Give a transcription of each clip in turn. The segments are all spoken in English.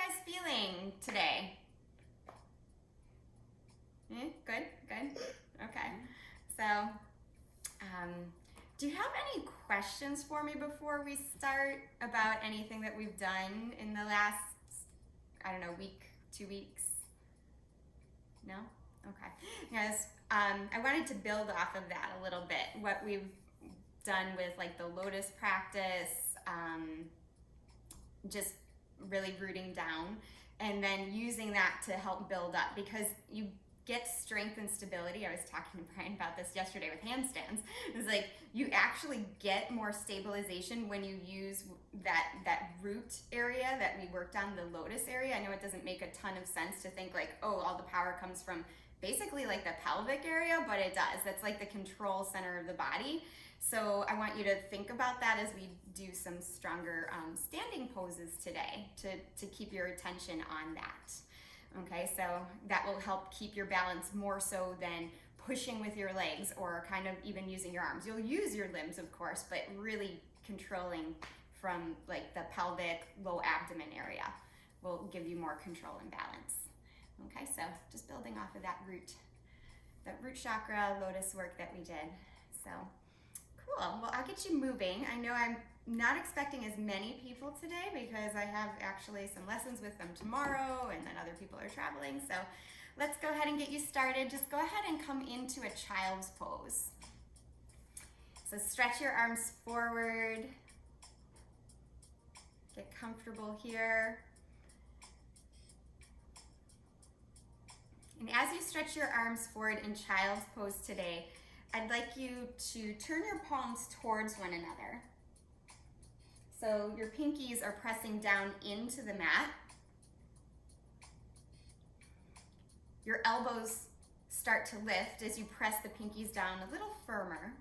guys feeling today? Good, good. Okay. So, do you have any questions for me before we start about anything that we've done in the last, I don't know, week, 2 weeks? No? Okay. Yes, I wanted to build off of that a little bit. What we've done with like the Lotus practice, just really rooting down, and then using that to help build up, because you get strength and stability. I was talking to Brian about this yesterday with handstands. It's like you actually get more stabilization when you use that root area that we worked on, the Lotus area. I know it doesn't make a ton of sense to think like, oh, all the power comes from basically like the pelvic area, but it does. That's like the control center of the body. So I want you to think about that as we do some stronger standing poses today to keep your attention on that. Okay, so that will help keep your balance more so than pushing with your legs or kind of even using your arms. You'll use your limbs, of course, but really controlling from like the pelvic, low abdomen area will give you more control and balance. Okay, so just building off of that root chakra, Lotus work that we did. So cool. Well, I'll get you moving. I know I'm not expecting as many people today because I have actually some lessons with them tomorrow, and then other people are traveling. So let's go ahead and get you started. Just go ahead and come into a child's pose. So stretch your arms forward. Get comfortable here. And as you stretch your arms forward in child's pose today, I'd like you to turn your palms towards one another. So your pinkies are pressing down into the mat. Your elbows start to lift as you press the pinkies down a little firmer.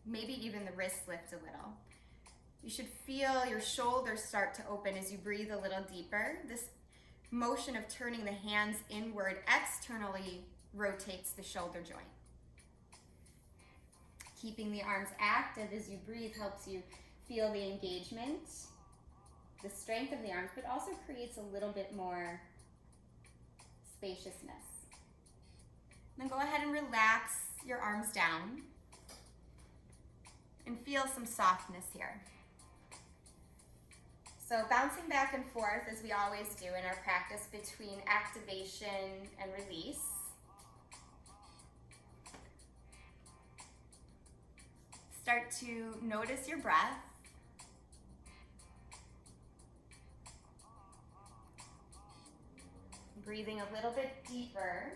Maybe even the wrists lift a little. You should feel your shoulders start to open as you breathe a little deeper. This motion of turning the hands inward externally rotates the shoulder joint. Keeping the arms active as you breathe helps you feel the engagement, the strength of the arms, but also creates a little bit more spaciousness. Then go ahead and relax your arms down and feel some softness here. So bouncing back and forth, as we always do in our practice, between activation and release. Start to notice your breath. Breathing a little bit deeper.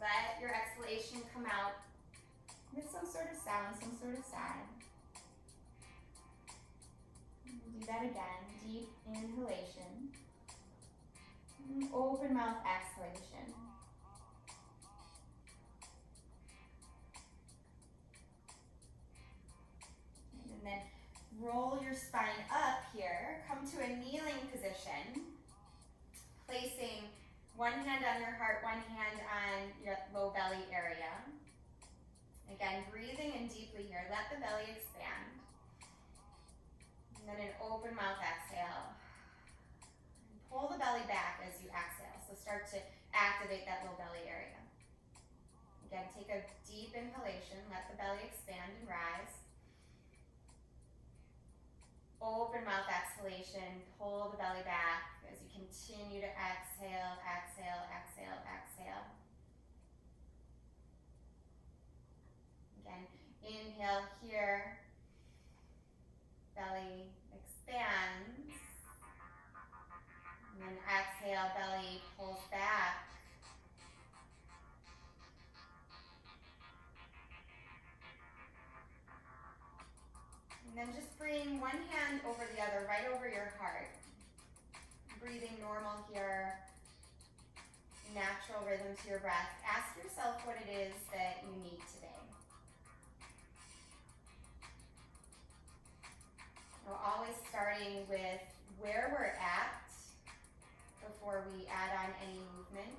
Let your exhalation come out with some sort of sound, some sort of sigh. Do that again. Deep inhalation. Open mouth exhalation. And then roll your spine up here. Come to a kneeling position. Placing one hand on your heart, one hand on your low belly area. Again, breathing in deeply here. Let the belly expand. And then an open mouth exhale. And pull the belly back as you exhale. So start to activate that low belly area. Again, take a deep inhalation. Let the belly expand and rise. Open mouth exhalation. Pull the belly back as you continue to exhale, exhale, exhale, exhale. Again, inhale here. Belly expands. And then exhale, belly pulls back. And then just bring one hand over the other, right over your heart. Breathing normal here. Natural rhythm to your breath. Ask yourself what it is that you need today. We're always starting with where we're at before we add on any movement.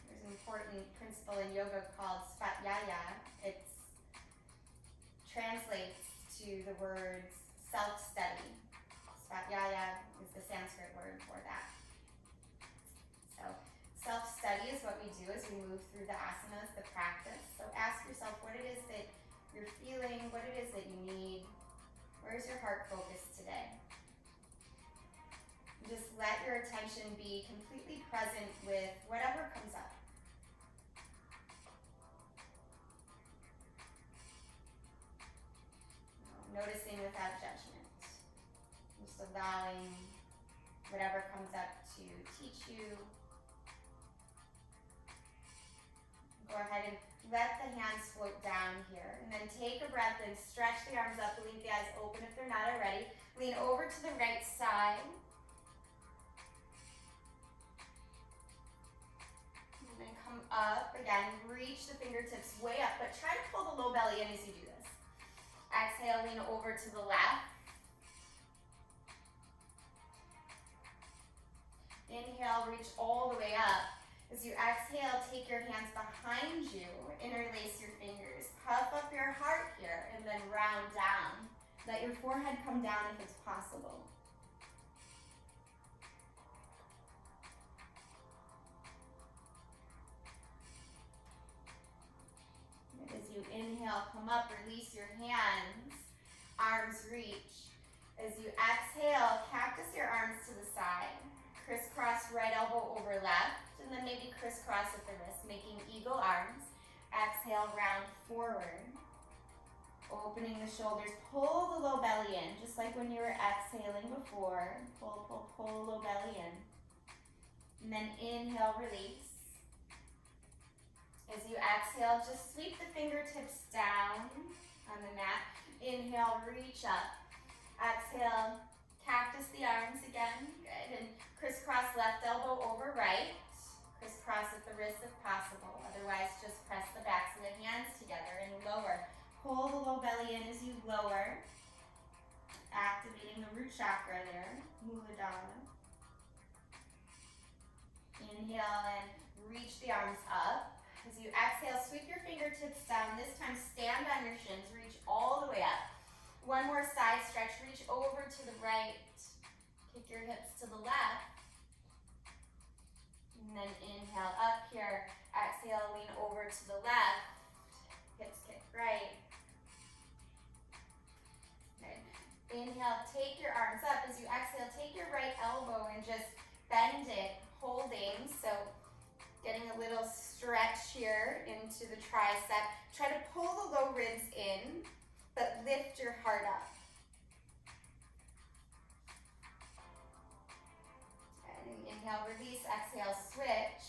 There's an important principle in yoga called Svatyaya. It translates to the words self-study. Svadhyaya is the Sanskrit word for that. So self-study is what we do as we move through the asanas, the practice. So ask yourself what it is that you're feeling, what it is that you need. Where's your heart focused today? Just let your attention be completely present with whatever comes up. Noticing without judgment. Just allowing whatever comes up to teach you. Go ahead and let the hands float down here. And then take a breath and stretch the arms up. Leave the eyes open if they're not already. Lean over to the right side. And then come up again. Reach the fingertips way up, but try to pull the low belly in as you do this. Exhale, lean over to the left. Inhale, reach all the way up. As you exhale, take your hands behind you, interlace your fingers, puff up your heart here, and then round down. Let your forehead come down if it's possible. As you inhale, come up, release your hands, arms reach. As you exhale, cactus your arms to the side. Crisscross right elbow over left, and then maybe crisscross at the wrist, making eagle arms. Exhale, round forward. Opening the shoulders, pull the low belly in, just like when you were exhaling before. Pull, pull, pull low belly in. And then inhale, release. As you exhale, just sweep the fingertips down on the mat. Inhale, reach up. Exhale, cactus the arms again. Good. And crisscross left elbow over right. Crisscross at the wrist if possible. Otherwise, just press the backs of the hands together and lower. Pull the low belly in as you lower. Activating the root chakra there. Muladhara. Inhale and reach the arms up. As you exhale, sweep your fingertips down. This time, stand on your shins. Reach all the way up. One more side stretch. Reach over to the right. Kick your hips to the left. And then inhale up here. Exhale, lean over to the left. Hips kick right. Good. Inhale, take your arms up. As you exhale, take your right elbow and just bend it, holding. So getting a little stretch here into the tricep. Try to pull the low ribs in, but lift your heart up. And inhale, release, exhale, switch.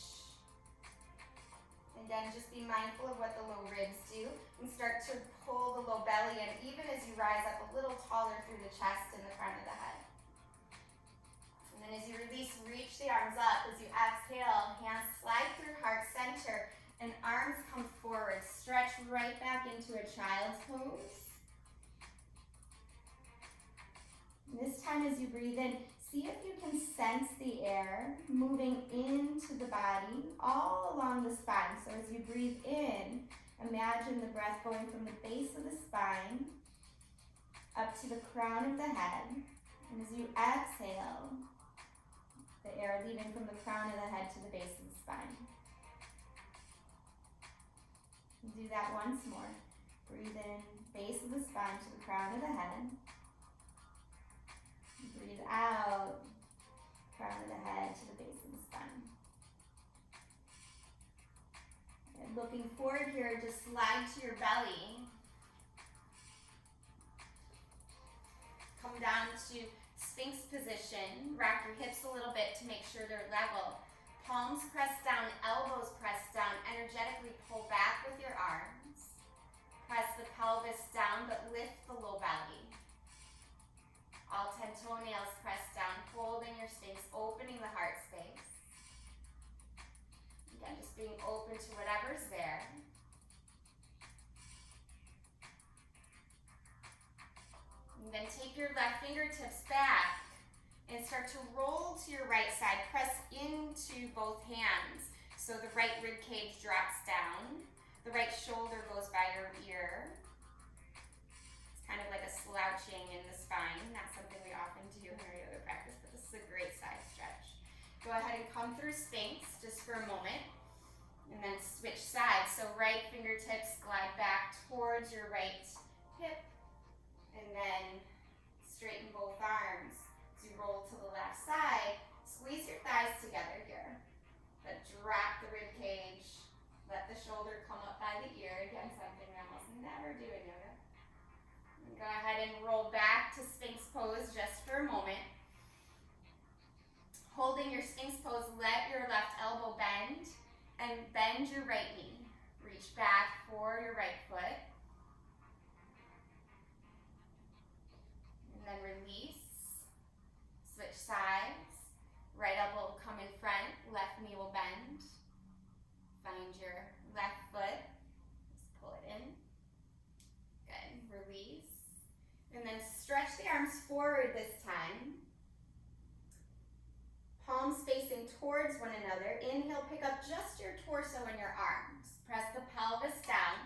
Again, just be mindful of what the low ribs do and start to pull the low belly in, even as you rise up a little taller through the chest and the front of the head. And then as you release, reach the arms up. As you exhale, hands slide through heart center and arms come forward. Stretch right back into a child's pose. And this time as you breathe in, see if you can sense the air moving into the body all along the spine. So as you breathe in, imagine the breath going from the base of the spine up to the crown of the head. And as you exhale, the air leaving from the crown of the head to the base of the spine. And do that once more. Breathe in, base of the spine to the crown of the head. Breathe out, crown of the head to the base of the spine. And looking forward here, just slide to your belly. Come down to Sphinx position. Rack your hips a little bit to make sure they're level. Palms press down, elbows press down. Energetically pull back with your arms. Press the pelvis down, but lift the low belly. All 10 toenails press down, holding your Sphinx, opening the heart space. Again, just being open to whatever's there. And then take your left fingertips back and start to roll to your right side. Press into both hands. So the right rib cage drops down. The right shoulder goes by your ear. It's kind of like a slouching in the spine. Not something we often do here Go ahead and come through Sphinx just for a moment. And then switch sides. So right fingertips glide back towards your right hip. And then straighten both arms. As you roll to the left side, squeeze your thighs together here. But drop the rib cage. Let the shoulder come up by the ear. Again, something I almost never do in yoga. And go ahead and roll back to Sphinx pose just for a moment. Holding your Sphinx pose, let your left elbow bend and bend your right knee. Reach back for your right foot. And then release. Switch sides. Right elbow will come in front, left knee will bend. Find your left foot. Just pull it in. Good. Release. And then stretch the arms forward this time. Palms facing towards one another. Inhale, pick up just your torso and your arms. Press the pelvis down.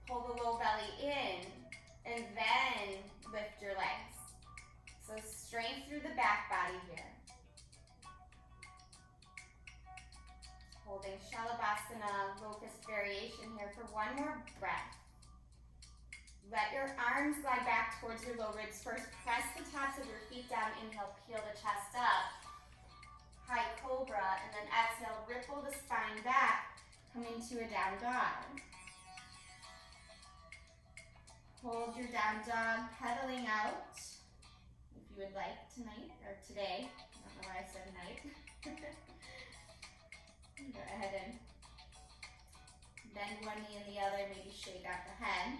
Pull the low belly in. And then lift your legs. So strength through the back body here. Holding Shalabhasana, locust variation here for one more breath. Let your arms glide back towards your low ribs first. Press the tops of your feet down. Inhale, peel the chest up. High cobra, and then exhale, ripple the spine back. Come into a down dog. Hold your down dog, pedaling out. If you would like tonight, or today. I don't know why I said night. Go ahead and bend one knee and the other, maybe shake out the head.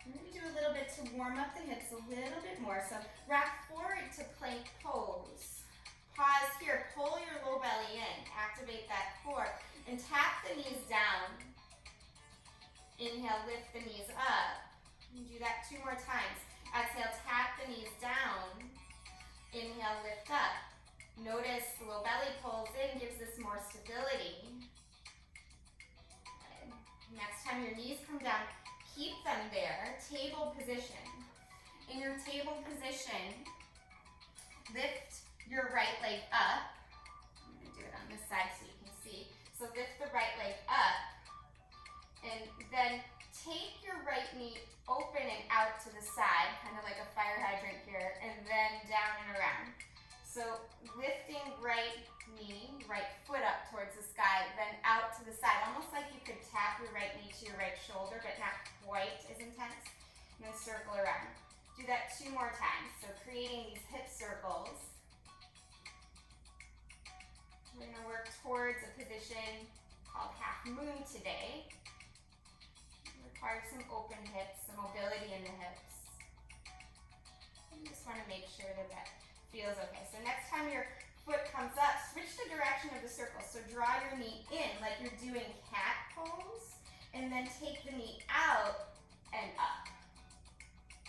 We're going to do a little bit to warm up the hips a little bit more. So rock forward to plank pose. Pause here, pull your low belly in, activate that core, and tap the knees down. Inhale, lift the knees up. And do that 2 more times. Exhale, tap the knees down. Inhale, lift up. Notice the low belly pulls in, gives us more stability. Good. Next time your knees come down, keep them there. Table position. In your table position, lift your right leg up. I'm going to do it on this side so you can see. So lift the right leg up. And then take your right knee open and out to the side, kind of like a fire hydrant here, and then down and around. So lifting right knee, right foot up towards the sky, then out to the side, almost like you could tap your right knee to your right shoulder, but not quite as intense. And then circle around. Do that 2 more times. So creating these hip circles. We're going to work towards a position called half moon today. It requires some open hips, some mobility in the hips. You just want to make sure that that feels okay. So next time your foot comes up, switch the direction of the circle. So draw your knee in like you're doing cat pose, and then take the knee out and up.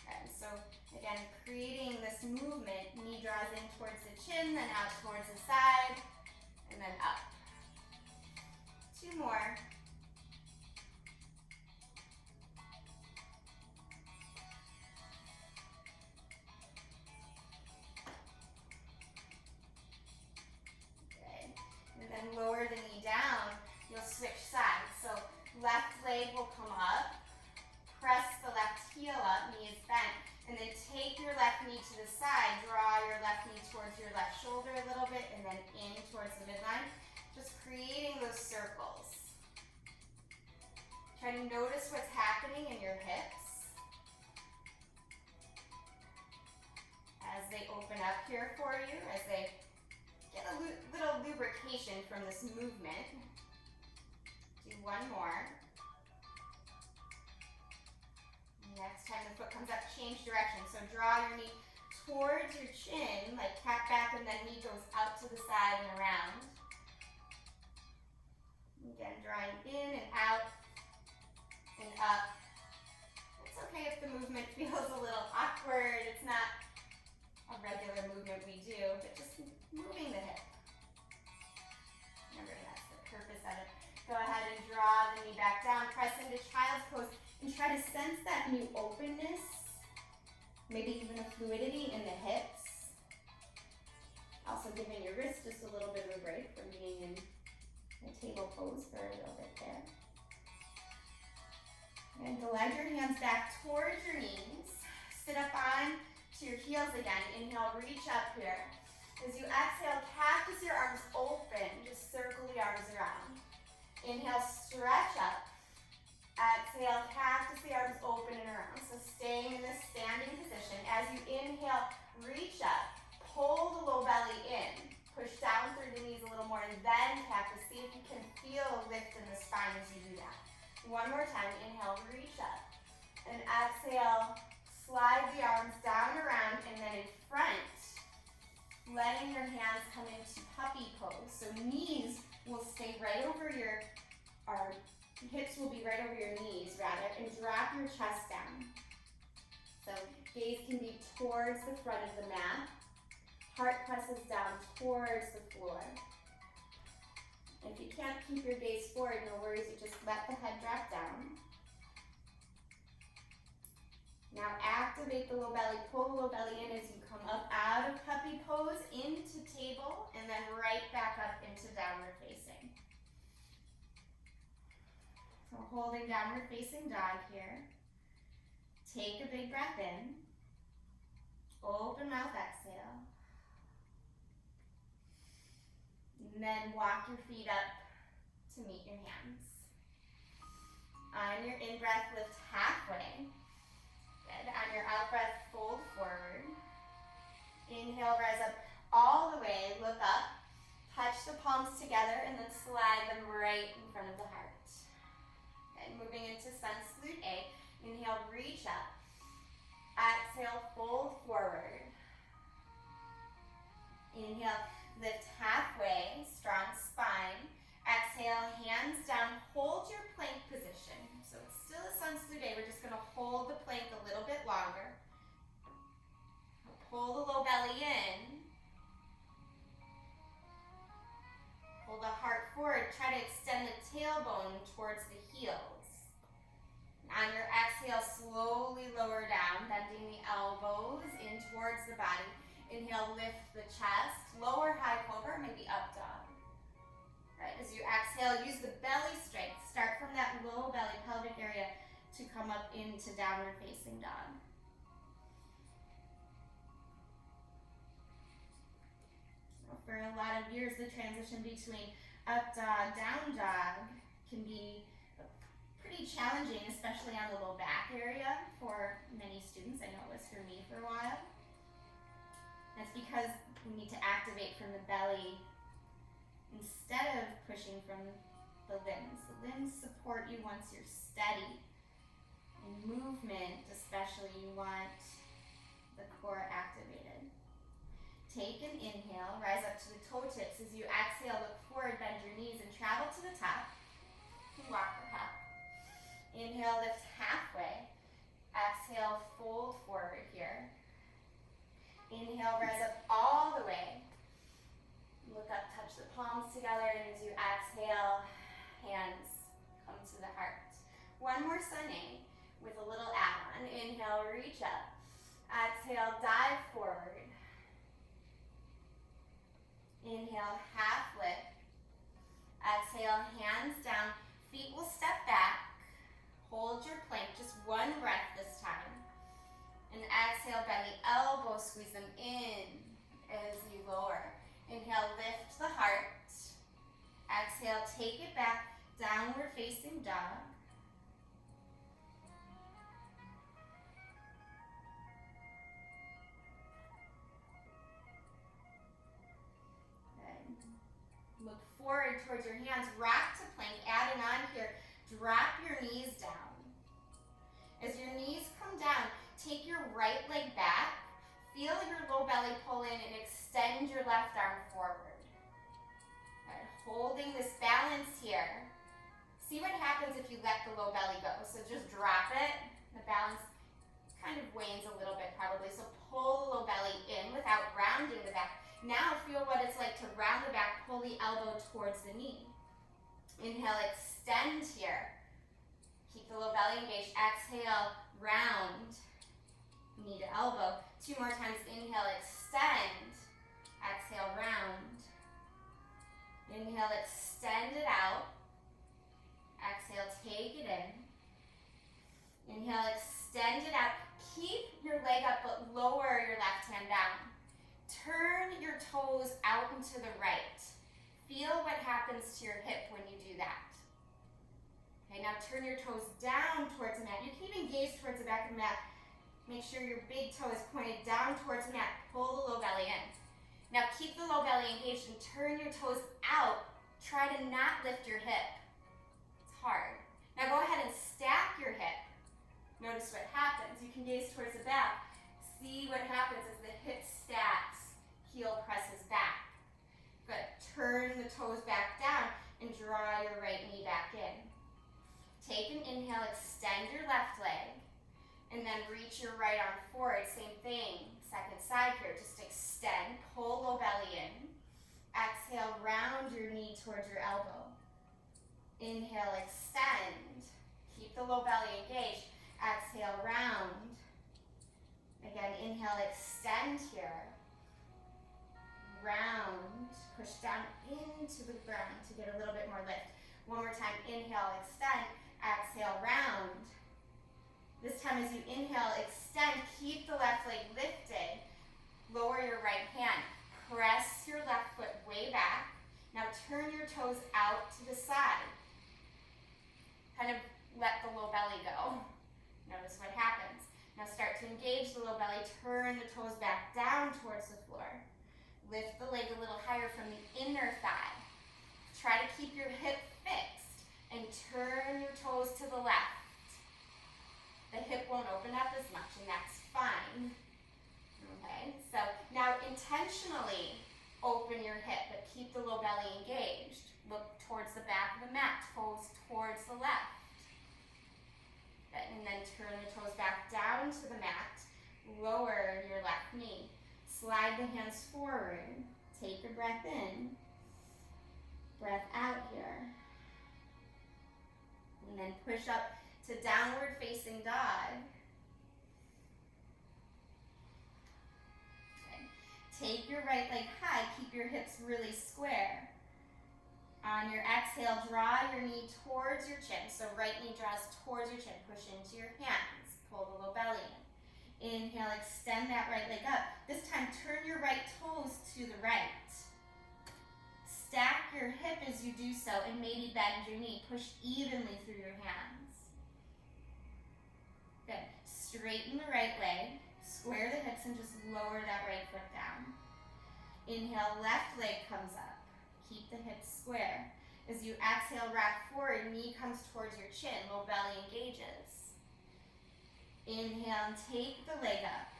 And so again, creating this movement, knee draws in towards the chin, then out towards the side, and then up. 2 more. Lower the knee down, you'll switch sides. So left leg will come up, press the left heel up, knee is bent, and then take your left knee to the side, draw your left knee towards your left shoulder a little bit, and then in towards the midline. Just creating those circles. Try to notice what's happening in your hips as they open up here for you, as they get a little lubrication from this movement. Do 1 more. Next time the foot comes up, change direction. So draw your knee towards your chin, like cat back, and then knee goes out to the side and around. Again, drawing in and out and up. It's okay if the movement feels a little awkward. It's not a regular movement we do, but just moving the hip. Remember, that's the purpose of it. Go ahead and draw the knee back down, press into child's pose, and try to sense that new openness, maybe even a fluidity in the hips. giving your wrist just a little bit of a break from being in a table pose for a little bit there. And glide your hands back towards your knees. Sit up on to your heels again. Inhale, reach up here. As you exhale, cactus your arms open. Just circle the arms around. Inhale, stretch up. Exhale, cactus the arms open and around. So staying in this standing position. As you inhale, reach up. Pull the low belly in. Push down through the knees a little more and then cactus. See if you can feel a lift in the spine as you do that. One more time. Inhale, reach up. And exhale, slide the arms down around and then in front. Letting your hands come into puppy pose. So knees will stay right over your, or hips will be right over your knees rather, and drop your chest down. So gaze can be towards the front of the mat. Heart presses down towards the floor. If you can't keep your gaze forward, no worries, you just let the head drop down. Now activate the low belly, pull the low belly in as you come up out of puppy pose into table and then right back up into downward facing. So holding downward facing dog here. Take a big breath in. Open mouth, exhale. And then walk your feet up to meet your hands. On your in-breath, lift halfway. Good. On your out-breath, fold forward. Inhale, rise up all the way, look up. Touch the palms together and then slide them right in front of the heart. Okay, moving into sun salute A. Inhale, reach up. Exhale, fold forward. Inhale, lift halfway, strong spine. Exhale, hands down, hold your plank position. So it's still a sun salute A. We're just going to hold the plank a little bit longer. Pull the low belly in. Pull the heart forward. Try to extend the tailbone towards the heels. On your exhale, slowly lower down, bending the elbows in towards the body. Inhale, lift the chest. Lower high cobra, maybe up dog. Right, as you exhale, use the belly strength. Start from that low belly pelvic area to come up into downward facing dog. For a lot of years, the transition between up dog, down dog can be pretty challenging, especially on the low back area for many students. I know it was for me for a while. That's because we need to activate from the belly instead of pushing from the limbs. The limbs support you once you're steady. In movement, especially, you want the core activated. Take an inhale, rise up to the toe tips. As you exhale, look forward, bend your knees, and travel to the top. Walk or hop. Inhale, lift halfway. Exhale, fold forward here. Inhale, rise up all the way. Look up, touch the palms together, and as you exhale, hands come to the heart. One more sun A with a little add-on. Inhale, reach up. Exhale, dive forward. Inhale, half lift. Exhale, hands down. Feet will step back. Hold your plank, just one breath this time. And exhale, bend the elbows, squeeze them in as you lower. Inhale, lift the heart. Exhale, take it back, downward facing dog. Look forward towards your hands, rock to plank, adding on here, drop your knees down. As your knees come down, take your right leg back, feel your low belly pull in and extend your left arm forward. Right, holding this balance here. See what happens if you let the low belly go. So just drop it, the balance kind of wanes a little bit probably, so pull the low belly in without rounding the back. Now feel what it's like to round the back, pull the elbow towards the knee. Inhale, extend here. Keep the low belly engaged. Exhale, round, knee to elbow. 2 more times, inhale, extend. Exhale, round. Inhale, extend it out. Exhale, take it in. Inhale, extend it out. Keep your leg up, but lower your left hand down. Turn your toes out and to the right. Feel what happens to your hip when you do that. Okay, now turn your toes down towards the mat. You can even gaze towards the back of the mat. Make sure your big toe is pointed down towards the mat. Pull the low belly in. Now keep the low belly engaged and turn your toes out. Try to not lift your hip. It's hard. Now go ahead and stack your hip. Notice what happens. You can gaze towards the back. See what happens as the hip stacks, heel presses back. Good. Turn the toes back down and draw your right knee back in. Take an inhale, extend your left leg, and then reach your right arm forward. Same thing, second side here. Just extend, pull low belly in. Exhale, round your knee towards your elbow. Inhale, extend. Keep the low belly engaged. Exhale, round. Again, inhale, extend here. Round. Push down into the ground to get a little bit more lift. One more time, inhale, extend. Exhale, round. This time as you inhale, extend, keep the left leg lifted. Lower your right hand. Press your left foot way back. Now turn your toes out to the side. Kind of let the low belly go. Notice what happens. Now start to engage the low belly. Turn the toes back down towards the floor. Lift the leg a little higher from the inner thigh. Try to keep your hip fixed and turn your toes to the left. The hip won't open up as much, and that's fine. Okay, so now intentionally open your hip, but keep the low belly engaged. Look towards the back of the mat, toes towards the left. Good. And then turn the toes back down to the mat. Lower your left knee. Slide the hands forward. Take a breath in. Breath out here. And then push up to downward facing dog. Okay. Take your right leg high. Keep your hips really square. On your exhale, draw your knee towards your chin. So right knee draws towards your chin. Push into your hands. Pull the low belly in. Inhale, extend that right leg up. This time, turn your right toes to the right. Stack your hip as you do so and maybe bend your knee. Push evenly through your hands. Good. Straighten the right leg. Square the hips and just lower that right foot down. Inhale, left leg comes up. Keep the hips square. As you exhale, rock forward, knee comes towards your chin, low belly engages. Inhale and take the leg up.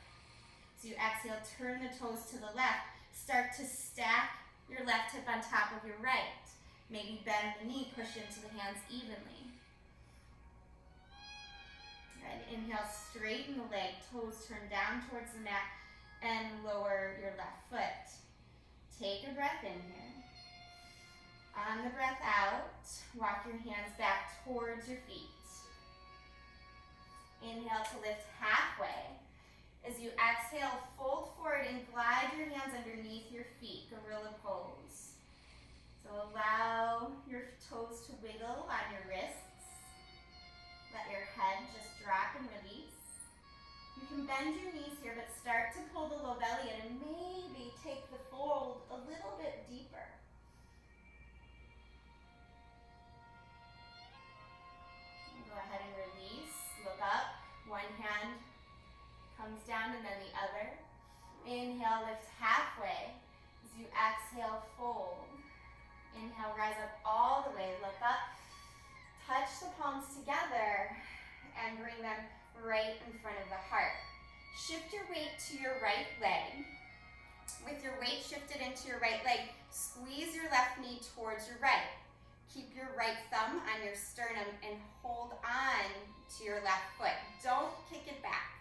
As you exhale, turn the toes to the left. Start to stack your left hip on top of your right. Maybe bend the knee, push into the hands evenly. Good. Inhale, straighten the leg, toes turn down towards the mat, and lower your left foot. Take a breath in here. On the breath out, walk your hands back towards your feet. Inhale to lift halfway. As you exhale, fold forward and glide your hands underneath your feet, gorilla pose. So allow your toes to wiggle on your wrists. Let your head just drop and release. You can bend your knees here, but start to pull the low belly in and maybe take the fold a little bit deeper. Go ahead and release, look up. One hand comes down and then the other. Inhale, lift halfway. As you exhale, fold. Inhale, rise up all the way, look up. Touch the palms together and bring them right in front of the heart. Shift your weight to your right leg. With your weight shifted into your right leg, squeeze your left knee towards your right. Keep your right thumb on your sternum and hold on to your left foot. Don't kick it back.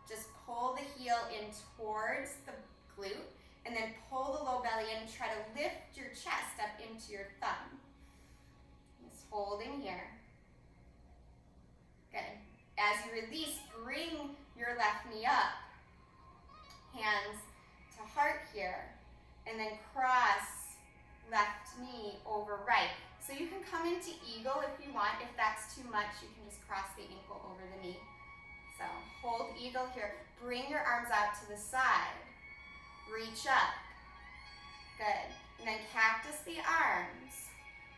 Just pull the heel in towards the glute and then pull the low belly in. Try to lift your chest up into your thumb. Just holding here. Good. As you release, bring your left knee up. Hands to heart here. And then cross left knee over right. So you can come into eagle if you want. If that's too much, you can just cross the ankle over the knee. So hold eagle here. Bring your arms out to the side. Reach up. Good. And then cactus the arms.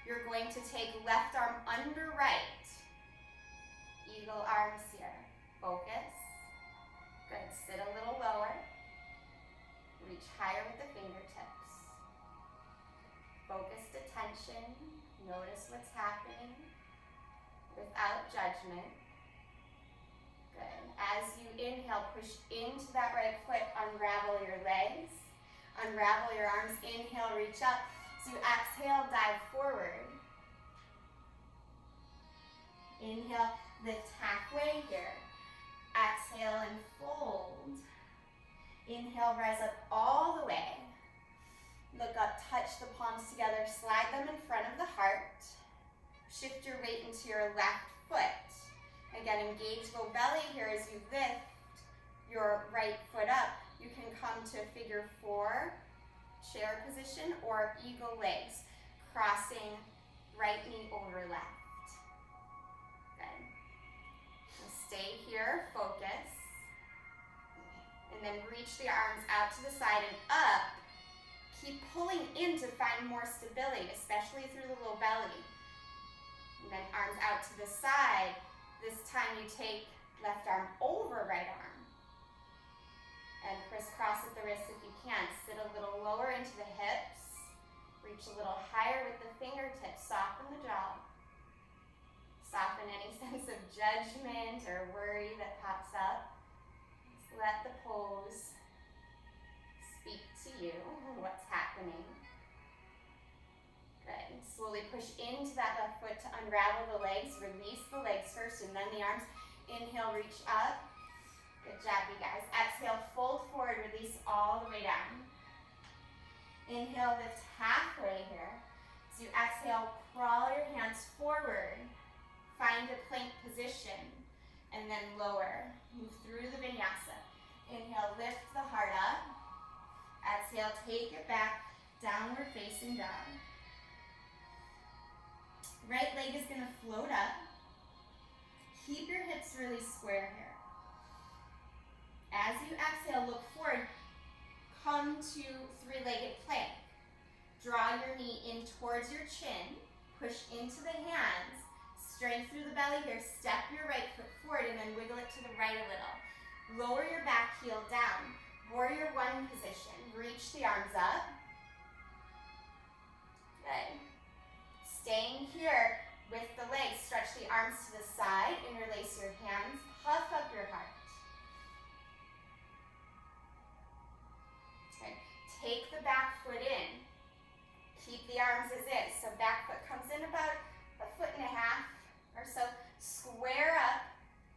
You're going to take left arm under right. Eagle arms here. Focus. Good. Sit a little lower. Reach higher with the fingertips. Focused attention. Notice what's happening without judgment. Good. As you inhale, push into that right foot. Unravel your legs. Unravel your arms. Inhale, reach up. So you exhale, dive forward. Inhale, lift halfway here. Exhale and fold. Inhale, rise up all the way. Look up, touch the palms together, slide them in front of the heart. Shift your weight into your left foot. Again, engage low belly here as you lift your right foot up. You can come to figure 4, chair position, or eagle legs, crossing right knee over left. Good. So stay here, focus. And then reach the arms out to the side and up. Keep pulling in to find more stability, especially through the low belly. And then arms out to the side. This time you take left arm over right arm. And crisscross at the wrists if you can. Sit a little lower into the hips. Reach a little higher with the fingertips. Soften the jaw. Soften any sense of judgment or worry that pops up. Just let the pose speak to you, what's happening. Good. Slowly push into that left foot to unravel the legs. Release the legs first and then the arms. Inhale, reach up. Good job, you guys. Exhale, fold forward, release all the way down. Inhale, lift halfway here. So you exhale, crawl your hands forward. Find a plank position. And then lower. Move through the vinyasa. Inhale, lift the heart up. Exhale, take it back, downward facing dog. Right leg is going to float up. Keep your hips really square here. As you exhale, look forward. Come to three-legged plank. Draw your knee in towards your chin. Push into the hands. Strength through the belly here. Step your right foot forward and then wiggle it to the right a little. Lower your back heel down. Warrior one position. Reach the arms up. Good. Staying here with the legs. Stretch the arms to the side. Interlace your hands. Puff up your heart. Okay. Take the back foot in. Keep the arms as is. So back foot comes in about 1.5 feet or so. Square up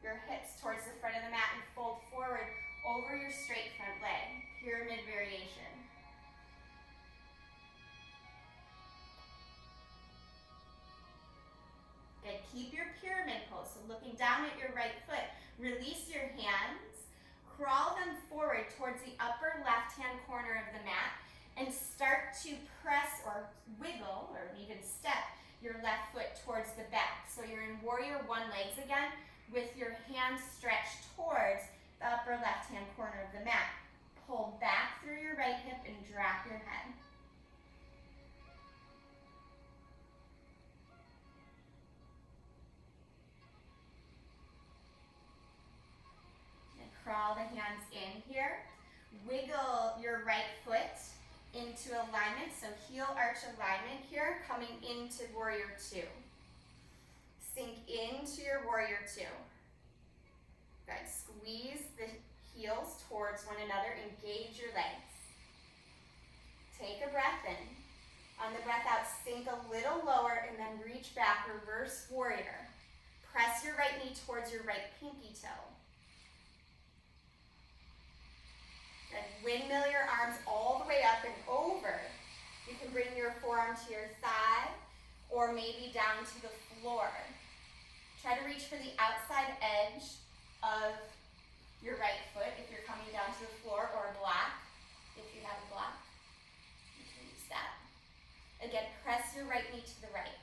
your hips towards the front of the mat and fold forward over your straight front leg. Pyramid variation. Good. Keep your pyramid pose. So looking down at your right foot. Release your hands. Crawl them forward towards the upper left-hand corner of the mat and start to press or wiggle or even step your left foot towards the back. So you're in warrior one legs again with your hands stretched towards the upper left-hand corner of the mat. Pull back through your right hip and drop your head. And crawl the hands in here. Wiggle your right foot into alignment. So heel arch alignment here, coming into warrior two. Sink into your warrior two. Good. Squeeze the heels towards one another. Engage your legs. Take a breath in. On the breath out, sink a little lower and then reach back, reverse warrior. Press your right knee towards your right pinky toe. Good. Windmill your arms all the way up and over. You can bring your forearm to your thigh or maybe down to the floor. Try to reach for the outside edge of your right foot if you're coming down to the floor, or a block if you have a block. Again, press your right knee to the right.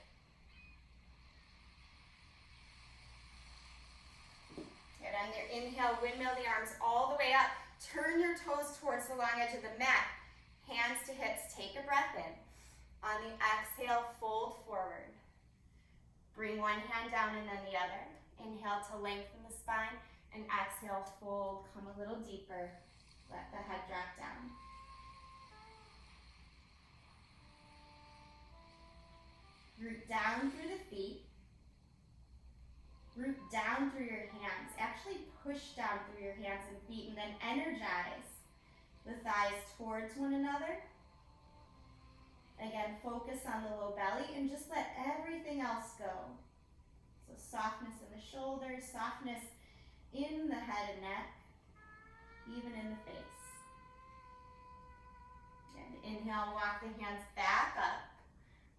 Good, on your inhale, windmill the arms all the way up. Turn your toes towards the long edge of the mat. Hands to hips, take a breath in. On the exhale, fold forward. Bring one hand down and then the other. Inhale to lengthen the spine, and exhale, fold, come a little deeper. Let the head drop down. Root down through the feet. Root down through your hands. Actually push down through your hands and feet, and then energize the thighs towards one another. Again, focus on the low belly and just let everything else go. So softness in the shoulders, softness in the head and neck, even in the face. And inhale, walk the hands back up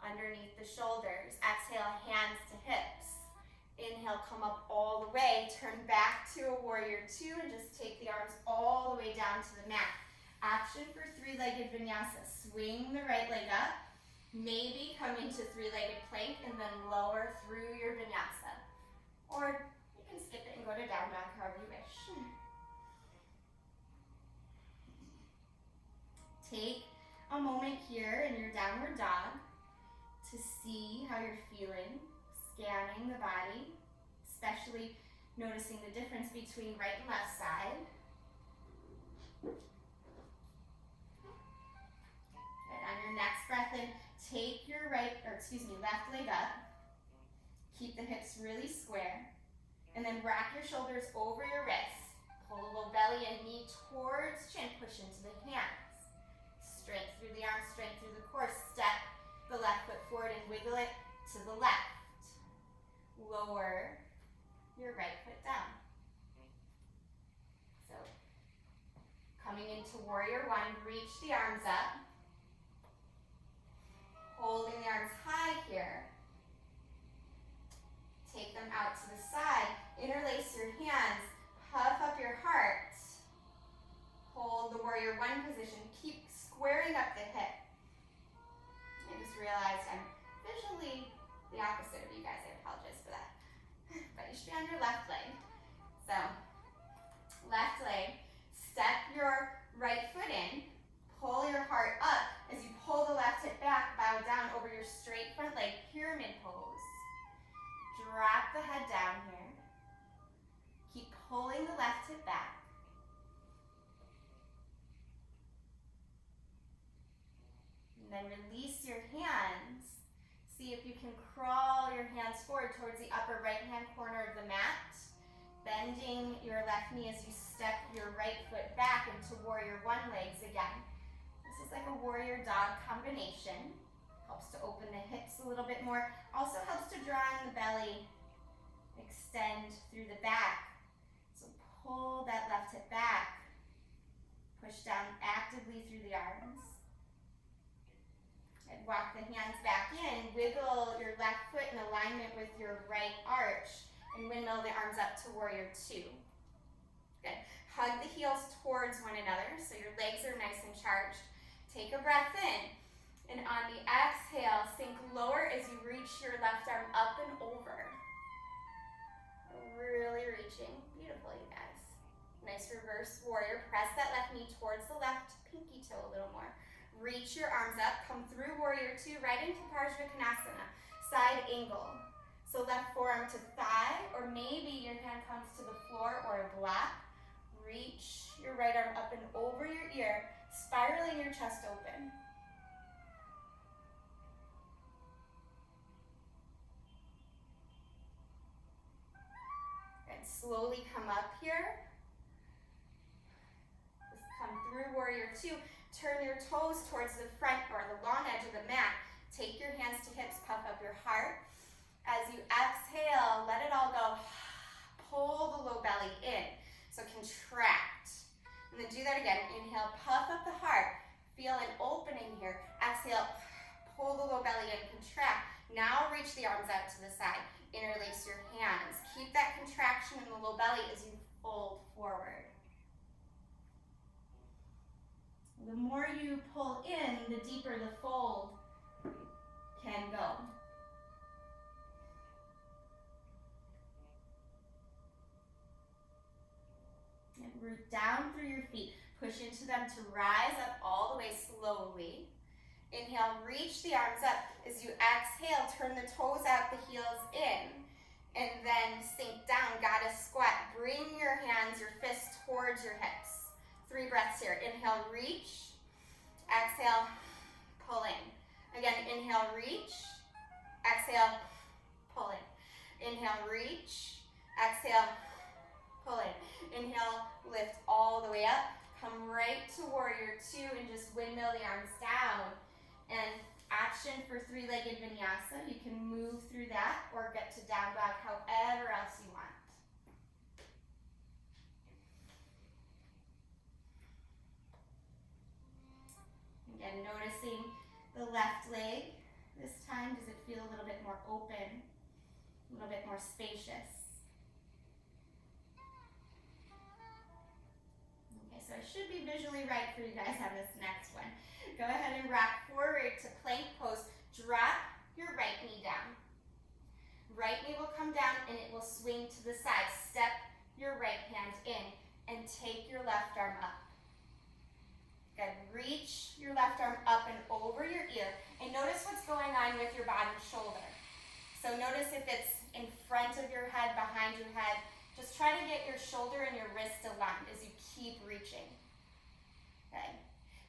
underneath the shoulders. Exhale, hands to hips. Inhale, come up all the way. Turn back to a warrior two and just take the arms all the way down to the mat. Option for three-legged vinyasa. Swing the right leg up. Maybe come into three-legged plank and then lower through your vinyasa. Or you can skip it and go to down dog, however you wish. Take a moment here in your downward dog to see how you're feeling, scanning the body, especially noticing the difference between right and left side. And on your next breath in, take your left leg up. Keep the hips really square. And then rock your shoulders over your wrists. Pull the low belly and knee towards chin. Push into the hands. Strength through the arms, strength through the core. Step the left foot forward and wiggle it to the left. Lower your right foot down. So, coming into warrior one, reach the arms up. Holding the arms high here. Take them out to the side. Interlace your hands. Puff up your heart. Hold the warrior one position. Keep squaring up the hip. I just realized I'm visually the opposite of you guys. I apologize for that. But you should be on your left leg. So, left leg. Step your right foot in. Pull your heart up. As you pull the left hip back, bow down over your straight front leg, pyramid pose. Drop the head down here. Keep pulling the left hip back. And then release your hands. See if you can crawl your hands forward towards the upper right-hand corner of the mat. Bending your left knee as you step your right foot back into warrior one legs again. This is like a warrior dog combination. Helps to open the hips a little bit more. Also helps to draw in the belly. Extend through the back. So pull that left hip back. Push down actively through the arms. And walk the hands back in. Wiggle your left foot in alignment with your right arch. And windmill the arms up to warrior two. Good. Hug the heels towards one another so your legs are nice and charged. Take a breath in, and on the exhale, sink lower as you reach your left arm up and over. Really reaching. Beautiful, you guys. Nice reverse warrior. Press that left knee towards the left pinky toe a little more. Reach your arms up. Come through warrior two, right into Vasisthasana. Side angle. So left forearm to thigh, or maybe your hand comes to the floor or a block. Reach your right arm up and over your ear, spiraling your chest open. And slowly come up here. Just come through warrior two. Turn your toes towards the front or the long edge of the mat. Take your hands to hips, puff up your heart. As you exhale, let it all go. Pull the low belly in. So contract. And then do that again. Inhale, puff up the heart. Feel an opening here. Exhale, pull the low belly in, contract. Now reach the arms out to the side. Interlace your hands. Keep that contraction in the low belly as you fold forward. The more you pull in, the deeper the fold. can go. And root down through your feet. Push into them to rise up all the way slowly. Inhale, reach the arms up. As you exhale, turn the toes out, the heels in. And then sink down, goddess squat. Bring your hands, your fists towards your hips. 3 breaths here. Inhale, reach. Exhale, pull in. Again, inhale, reach. Exhale, pull in. Inhale, reach. Exhale, pull in. Inhale, lift all the way up. Come right to warrior 2 and just windmill the arms down. And action for 3-legged vinyasa. You can move through that or get to down dog however else you want. Again, noticing the left leg. This time, does it feel a little bit more open, a little bit more spacious? Okay, so I should be visually right for you guys on this next one. Go ahead and rock forward to plank pose. Drop your right knee down. Right knee will come down and it will swing to the side. Step your right hand in and take your left arm up. Good. Reach your left arm up and over your ear. And notice what's going on with your bottom shoulder. So notice if it's in front of your head, behind your head. Just try to get your shoulder and your wrist aligned as you keep reaching. Okay.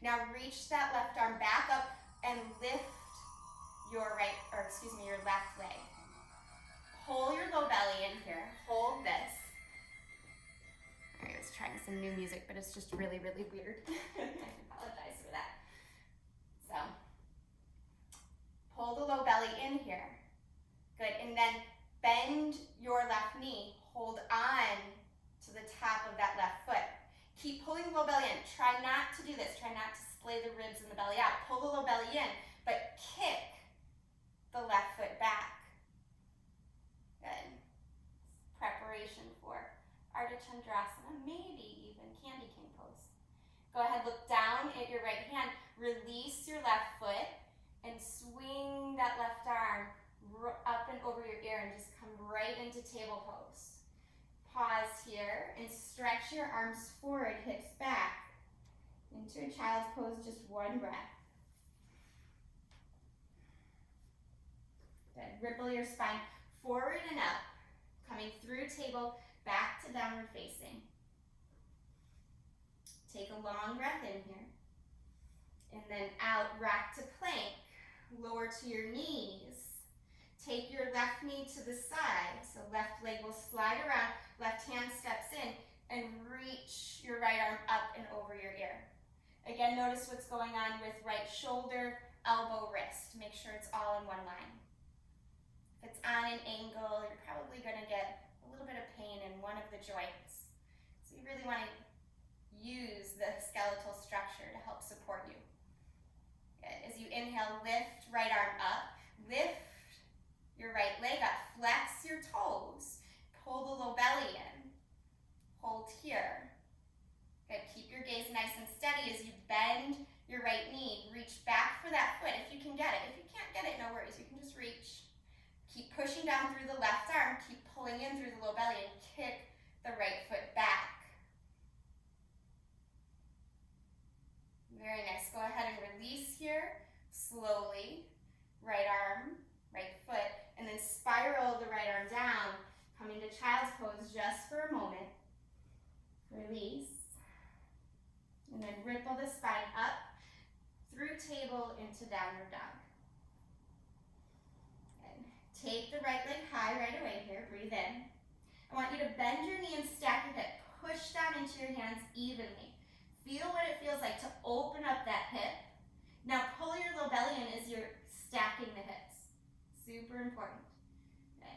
Now reach that left arm back up and lift your your left leg. Pull your low belly in here. Hold this. I was trying some new music, but it's just really, really weird. I apologize for that. So, pull the low belly in here. Good, and then bend your left knee. Hold on to the top of that left foot. Keep pulling the low belly in. Try not to do this. Try not to splay the ribs and the belly out. Pull the low belly in, but kick the left foot back. Good. Preparation for Ardha Chandrasana, maybe even Candy King pose. Go ahead, look down at your right hand. Release your left foot and swing that left arm up and over your ear and just come right into table pose. Pause here and stretch your arms forward, hips back. Into a child's pose, just 1 breath. Good. Ripple your spine forward and up, coming through table, back to downward facing. Take a long breath in here. And then out, rock to plank. Lower to your knees. Take your left knee to the side. So left leg will slide around, left hand steps in, and reach your right arm up and over your ear. Again, notice what's going on with right shoulder, elbow, wrist. Make sure it's all in one line. If it's on an angle, you're probably going to get a little bit of pain in one of the joints. So you really want to use the skeletal structure to help support you. Good. As you inhale, lift right arm up. Lift your right leg up. Flex your toes. Pull the low belly in. Hold here. Good. Keep your gaze nice and steady as you bend your right knee. Reach back for that foot if you can get it. If you can't get it, no worries. You can just reach. Keep pushing down through the left arm. Keep pulling in through the low belly and kick the right foot back. Very nice. Go ahead and release here. Slowly. Right arm, right foot, and then spiral the right arm down. Coming to child's pose just for a moment. Release. And then ripple the spine up through table into downward dog. And take the right leg high right away here. Breathe in. I want you to bend your knee and stack your hip. Push down into your hands evenly. Feel what it feels like to open up that hip. Now pull your low belly in as you're stacking the hips. Super important. Okay.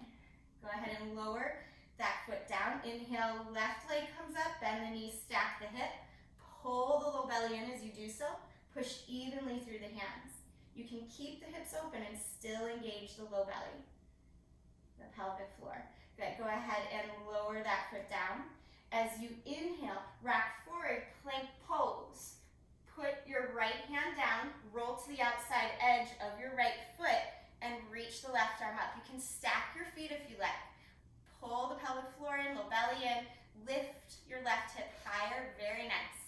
Go ahead and lower that foot down. Inhale, left leg comes up, bend the knee, stack the hip. Pull the low belly in as you do so. Push evenly through the hands. You can keep the hips open and still engage the low belly, the pelvic floor. Good. Go ahead and lower that foot down. As you inhale, rock forward, plank pose. Put your right hand down, roll to the outside edge of your right foot, and reach the left arm up. You can stack your feet if you like. Pull the pelvic floor in, low belly in. Lift your left hip higher. Very nice.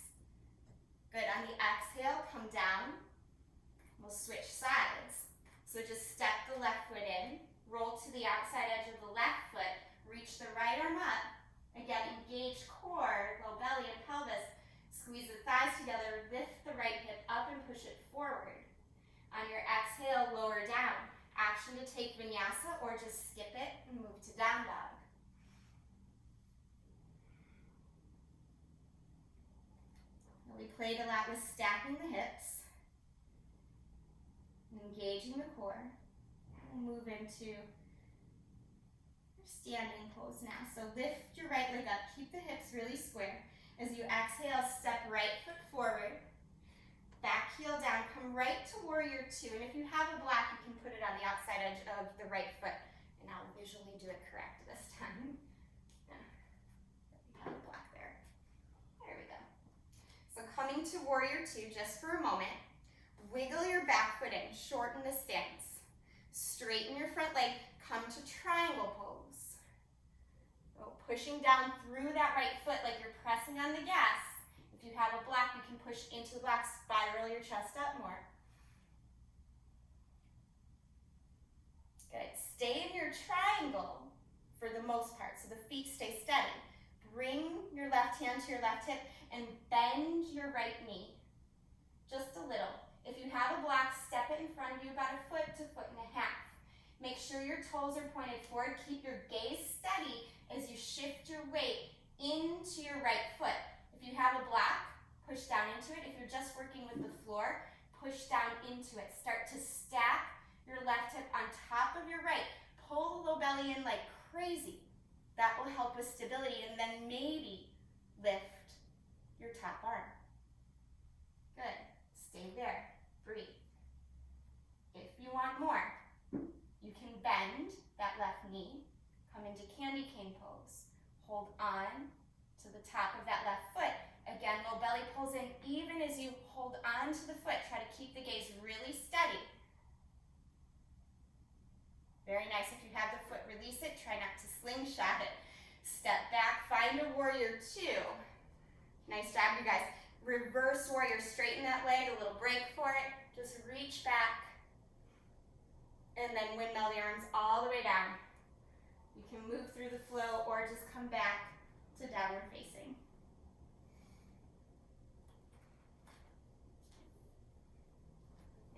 Good. On the exhale, come down. We'll switch sides. So just step the left foot in. Roll to the outside edge of the left foot. Reach the right arm up. Again, engage core, low belly and pelvis. Squeeze the thighs together. Lift the right hip up and push it forward. On your exhale, lower down. Action to take vinyasa or just skip it and move to down dog. We played a lot with stacking the hips, engaging the core. We'll move into standing pose now. So lift your right leg up, keep the hips really square. As you exhale, step right foot forward, back heel down, come right to warrior two. And if you have a block, you can put it on the outside edge of the right foot. And I'll visually do it correct this time. Yeah. We have a block there. There we go. So coming to warrior two just for a moment. Wiggle your back foot in, shorten the stance. Straighten your front leg, come to triangle pose. So pushing down through that right foot like you're pressing on the gas. If you have a block, you can push into the block, spiral your chest up more. Good. Stay in your triangle for the most part, so the feet stay steady. Bring your left hand to your left hip and bend your right knee. Just a little. If you have a block, step it in front of you about a foot to foot and a half. Make sure your toes are pointed forward. Keep your gaze steady as you shift your weight into your right foot. If you have a block, push down into it. If you're just working with the floor, push down into it. Start to stack your left hip on top of your right. Pull the low belly in like crazy. That will help with stability, and then maybe lift your top arm. Good. Stay there. Breathe. If you want more, you can bend that left knee, come into candy cane pose. Hold on to the top of that left foot. Again, low belly pulls in even as you hold on to the foot. Try to keep the gaze really steady. Very nice. If you have the foot, release it. Try not to slingshot it. Step back, find a warrior two. Nice job, you guys. Reverse warrior, straighten that leg, a little break for it. Just reach back. And then windmill the arms all the way down. You can move through the flow or just come back to downward facing.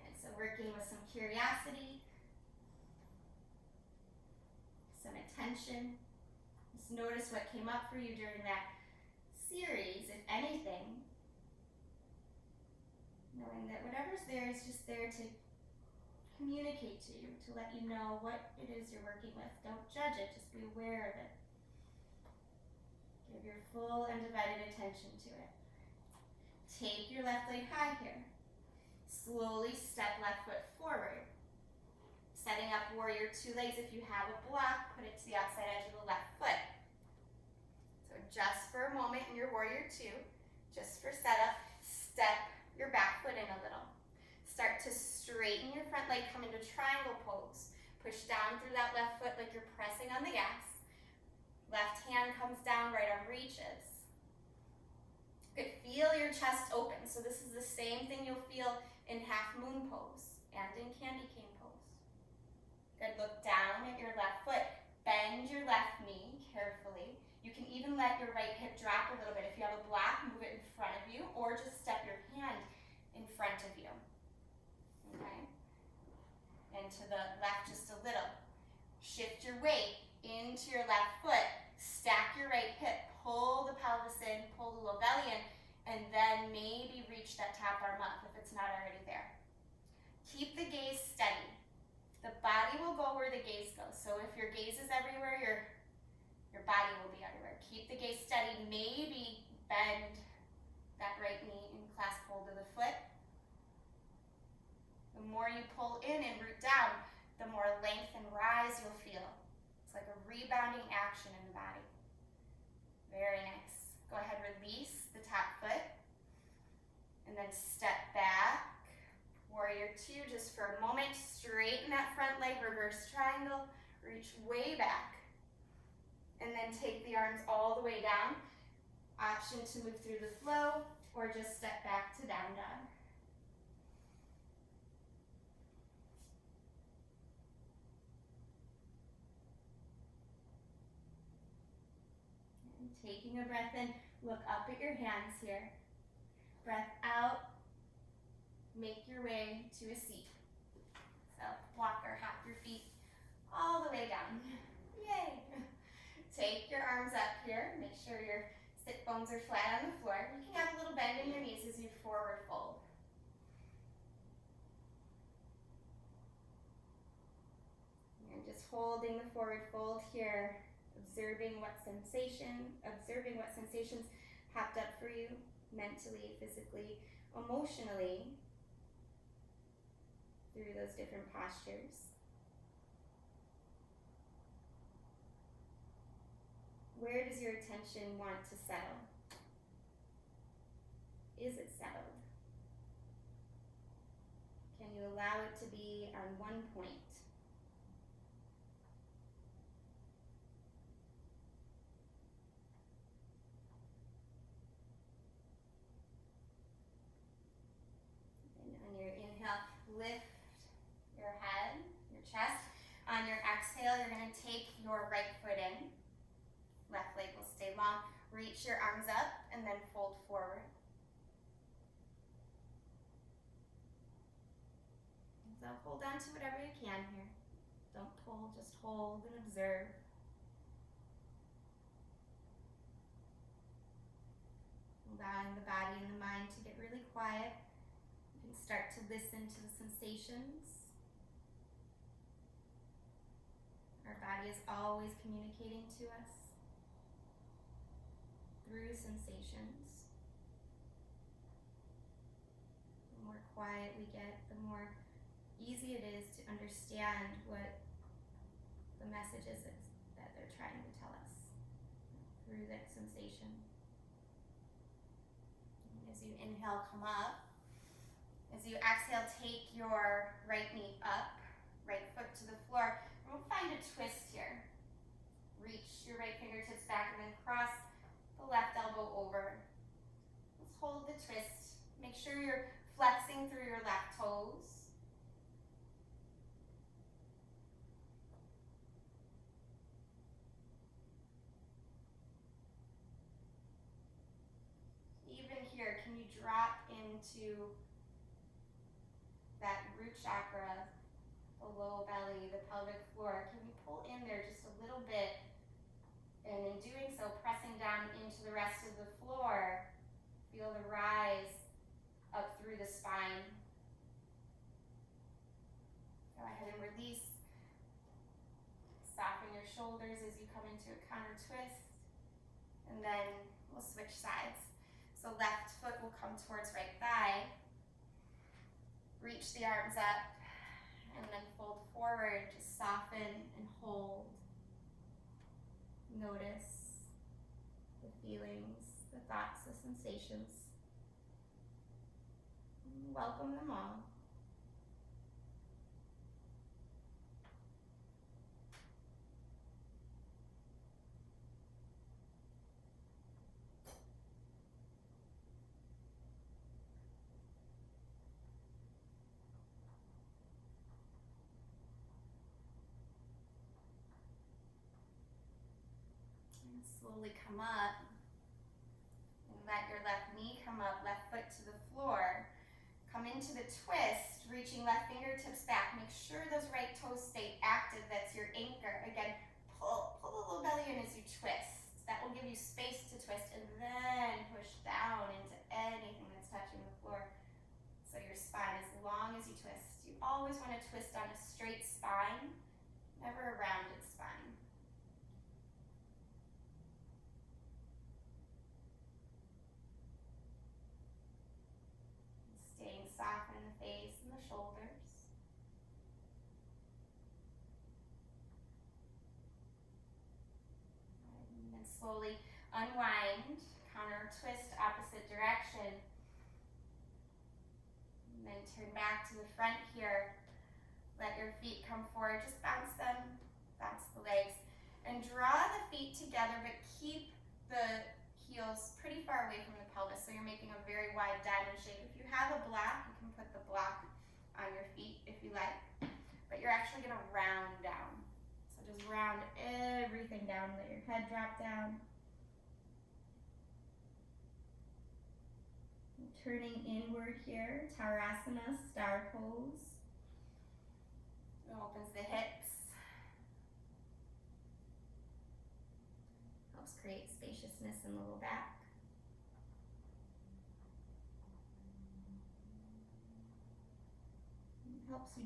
And so working with some curiosity, some attention. Just notice what came up for you during that series, if anything. Knowing that whatever's there is just there to communicate to you, to let you know what it is you're working with. Don't judge it, just be aware of it. Give your full undivided attention to it. Take your left leg high here. Slowly step left foot forward. Setting up warrior two legs. If you have a block, put it to the outside edge of the left foot. So just for a moment in your warrior two, just for setup, step your back foot in a little. Start to straighten your front leg, come into triangle pose. Push down through that left foot like you're pressing on the gas. Left hand comes down, right arm reaches. Good, feel your chest open. So this is the same thing you'll feel in half moon pose and in candy cane pose. Good, look down at your left foot. Bend your left knee carefully. You can even let your right hip drop a little bit. If you have a block, move it in front of you or just step your hand in front of you. Okay? And to the left just a little. Shift your weight into your left foot. Stack your right hip. Pull the pelvis in, pull the low belly in, and then maybe reach that top arm up if it's not already there. Keep the gaze steady. The body will go where the gaze goes. So if your gaze is everywhere, your body will be everywhere. Keep the gaze steady. Maybe bend that right knee and clasp hold of the foot. The more you pull in and root down, the more length and rise you'll feel. It's like a rebounding action in the body. Very nice. Go ahead, release the top foot. And then step back, Warrior two, just for a moment. Straighten that front leg, reverse triangle, reach way back. And then take the arms all the way down. Option to move through the flow or just step back to down dog. And taking a breath in, look up at your hands here. Breath out, make your way to a seat. So walk or hop your feet all the way down. Yay! Take your arms up here. Make sure your sit bones are flat on the floor. You can have a little bend in your knees as you forward fold. And just holding the forward fold here, observing what sensations popped up for you mentally, physically, emotionally through those different postures. Where does your attention want to settle? Is it settled? Can you allow it to be on one point? And on your inhale, lift your head, your chest. On your exhale, you're going to take your right foot in. Left leg will stay long. Reach your arms up and then fold forward. So hold on to whatever you can here. Don't pull, just hold and observe. Allowing the body and the mind to get really quiet. You can start to listen to the sensations. Our body is always communicating to us through sensations. The more quiet we get, the more easy it is to understand what the message is that they're trying to tell us through that sensation. And as you inhale, come up. As you exhale, take your right knee up, right foot to the floor. And we'll find a twist here. Reach your right fingertips back and then cross the left elbow over. Let's hold the twist. Make sure you're flexing through your left toes. Even here, can you drop into that root chakra, the low belly, the pelvic floor? Can you pull in there just a little bit? And in doing so, pressing down into the rest of the floor, feel the rise up through the spine. Go ahead and release. Soften your shoulders as you come into a counter twist. And then we'll switch sides. So left foot will come towards right thigh. Reach the arms up and then fold forward. Just soften and hold. Notice the feelings, the thoughts, the sensations. Welcome them all. And slowly come up and let your left knee come up, left foot to the floor. Come into the twist, reaching left fingertips back. Make sure those right toes stay active. That's your anchor. Again, pull the little belly in as you twist. That will give you space to twist and then push down into anything that's touching the floor. So your spine, as long as you twist. You always want to twist on a straight spine, never a rounded spine. Staying soft in the face and the shoulders. And then slowly unwind, counter twist, opposite direction. And then turn back to the front here. Let your feet come forward, just bounce them, bounce the legs. And draw the feet together, but keep the heels pretty far away from the pelvis, so you're making a very wide diamond shape. If you have a block, you can put the block on your feet if you like, but you're actually gonna round down. So just round everything down, let your head drop down. Turning inward here, Choprasana, star pose. It opens the hips. Helps create spaciousness in the low back. It helps you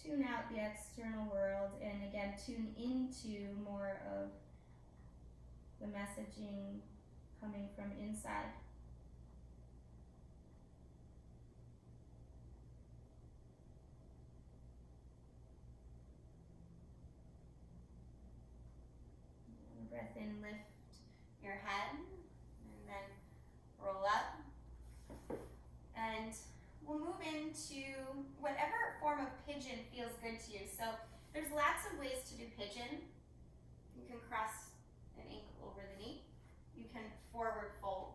tune out the external world and again tune into more of the messaging coming from inside. Breath in, lift your head, and then roll up. And we'll move into whatever form of pigeon feels good to you. So there's lots of ways to do pigeon. You can cross an ankle over the knee. You can forward fold.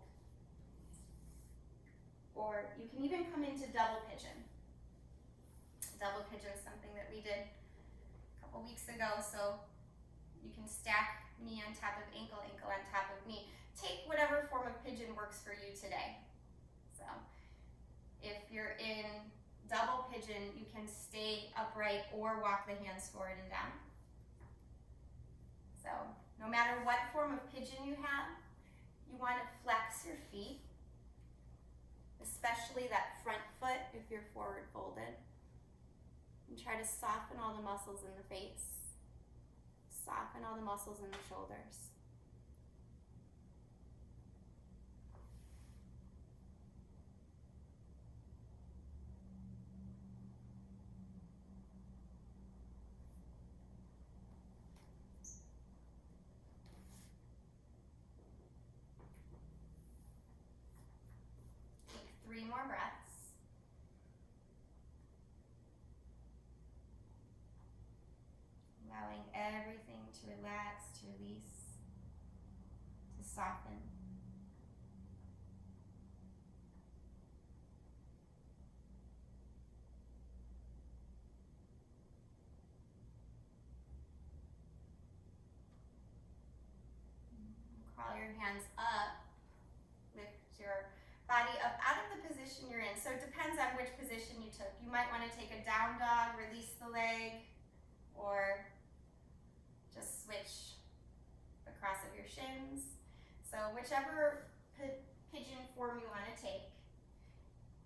Or you can even come into double pigeon. Double pigeon is something that we did a couple weeks ago. So you can stack knee on top of ankle, ankle on top of knee. Take whatever form of pigeon works for you today. So if you're in double pigeon, you can stay upright or walk the hands forward and down. So no matter what form of pigeon you have, you want to flex your feet, especially that front foot if you're forward folded. And try to soften all the muscles in the face. Soften all the muscles in the shoulders. Take 3 more breaths. Allowing everything to relax, to release, to soften. Crawl your hands up, lift your body up out of the position you're in. So it depends on which position you took. You might want to take a down dog, release the leg, or just switch the cross of your shins. So whichever pigeon form you want to take.